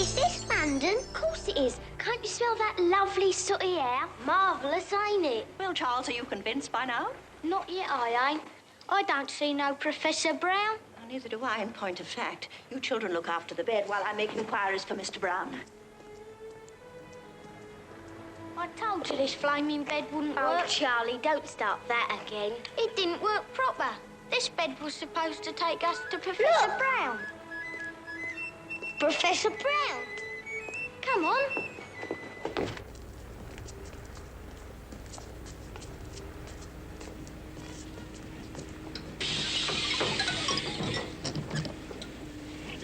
Is this London? Of course it is. Can't you smell that lovely sooty air? Marvellous, ain't it? Well, Charles, are you convinced by now? Not yet, I ain't. I don't see no Professor Browne. Well, neither do I, in point of fact. You children look after the bed while I make inquiries for Mr. Browne. I told you this flaming bed wouldn't work. Oh, Charlie, don't start that again. It didn't work proper. This bed was supposed to take us to Professor Browne. Professor Browne? Come on.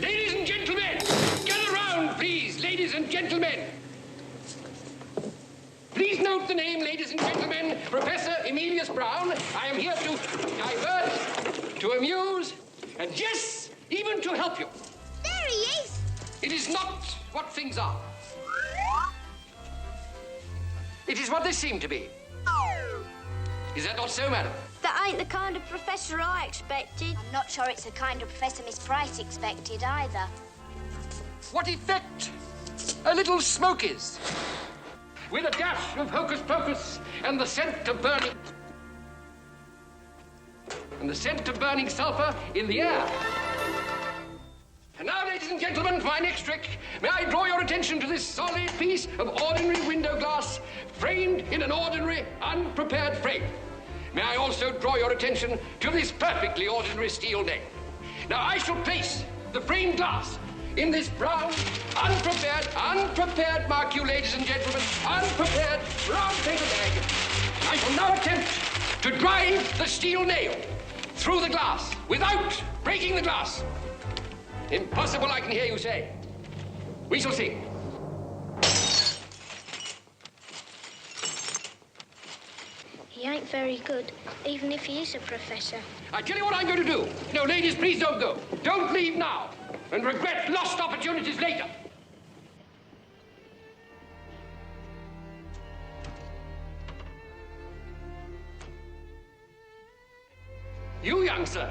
Ladies and gentlemen, gather round, please, ladies and gentlemen. Please note the name, ladies and gentlemen, Professor Emelius Browne. I am here to divert, to amuse, and yes, even to help you. There he is. It is not what things are. It is what they seem to be. Is that not so, madam? That ain't the kind of professor I expected. I'm not sure it's the kind of professor Miss Price expected either. What effect a little smoke is, with a dash of hocus pocus and the scent of burning... and the scent of burning sulphur in the air. And now, ladies and gentlemen, for my next trick, may I draw your attention to this solid piece of ordinary window glass framed in an ordinary, unprepared frame. May I also draw your attention to this perfectly ordinary steel nail. Now, I shall place the framed glass in this brown, unprepared, mark you, ladies and gentlemen, unprepared brown paper bag. I shall now attempt to drive the steel nail through the glass without breaking the glass. Impossible, I can hear you say. We shall see. He ain't very good, even if he is a professor. I tell you what I'm going to do. No, ladies, please don't go. Don't leave now and regret lost opportunities later. You, young sir,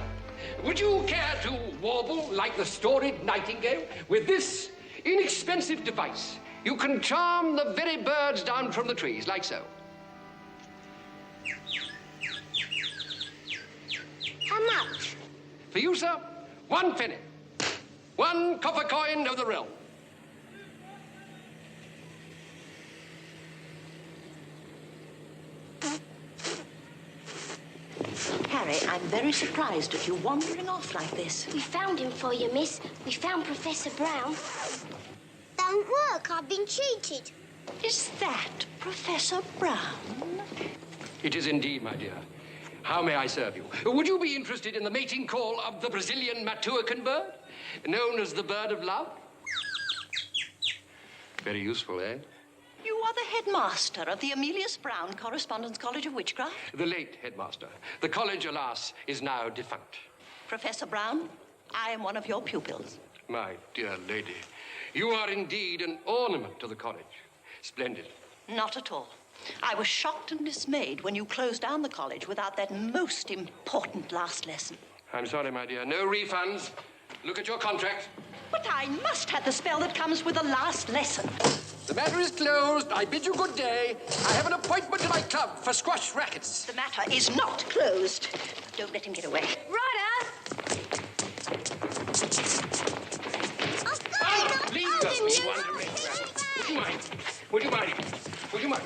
would you care to warble like the storied nightingale with this inexpensive device? You can charm the very birds down from the trees, like so. How much? For you, sir, 1 penny. 1 copper coin of the realm. Harry, I'm very surprised at you wandering off like this. We found him for you, miss. We found Professor Browne. Don't work. I've been cheated. Is that Professor Browne? It is indeed, my dear. How may I serve you? Would you be interested in the mating call of the Brazilian Matuacan bird, known as the bird of love? Very useful, eh? You are the headmaster of the Emelius Browne Correspondence College of Witchcraft? The late headmaster. The college, alas, is now defunct. Professor Browne, I am one of your pupils. My dear lady, you are indeed an ornament to the college. Splendid. Not at all. I was shocked and dismayed when you closed down the college without that most important last lesson. I'm sorry, my dear. No refunds. Look at your contract. But I must have the spell that comes with the last lesson. The matter is closed. I bid you good day. I have an appointment at my club for squash rackets. The matter is not closed. Don't let him get away. Righto. Please don't be wondering. Would you mind? Would you mind? Would you mind?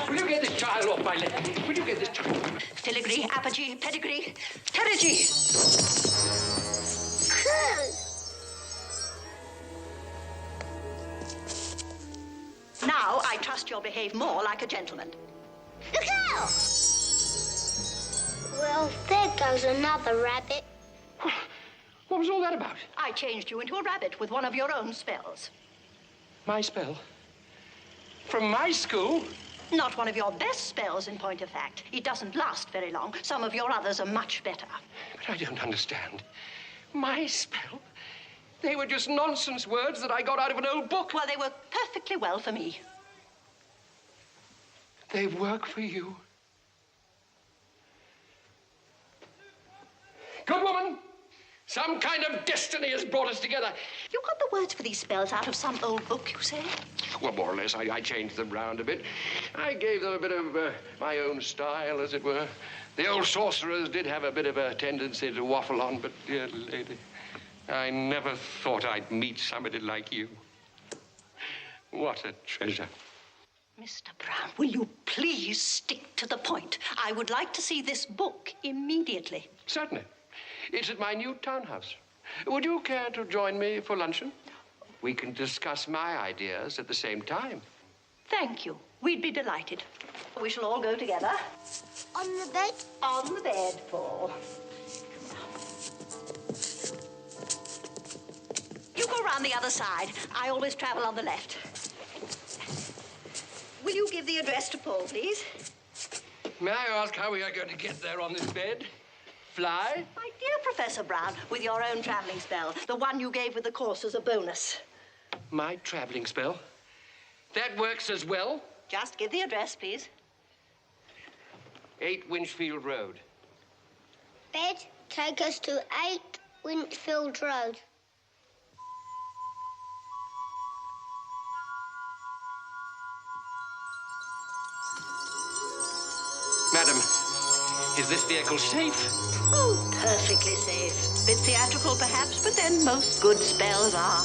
Will you get this child off my leg? Will you get this child? Filigree, apogee, pedigree, pterigee. Now I trust you'll behave more like a gentleman. Look out! Well, there goes another rabbit. What was all that about? I changed you into a rabbit with one of your own spells. My spell? From my school? Not one of your best spells, in point of fact. It doesn't last very long. Some of your others are much better. But I don't understand. My spell? They were just nonsense words that I got out of an old book. Well, they work perfectly well for me. They work for you? Good woman, Some kind of destiny has brought us together. You got the words for these spells out of some old book, you say? Well, more or less. I changed them round a bit. I gave them a bit of my own style, as it were. The old sorcerers did have a bit of a tendency to waffle on, but, dear lady, I never thought I'd meet somebody like you. What a treasure. Mr. Browne, will you please stick to the point? I would like to see this book immediately. Certainly. It's at my new townhouse. Would you care to join me for luncheon? We can discuss my ideas at the same time. Thank you. We'd be delighted. We shall all go together. On the bed? On the bed, Paul. You go round the other side. I always travel on the left. Will you give the address to Paul, please? May I ask how we are going to get there on this bed? Fly? My dear Professor Browne, with your own travelling spell, the one you gave with the course as a bonus. My traveling spell? That works as well? Just give the address, please. 8 Winchfield Road. Bed, take us to 8 Winchfield Road. Madam, is this vehicle safe? Oh, perfectly safe. Bit theatrical, perhaps, but then most good spells are.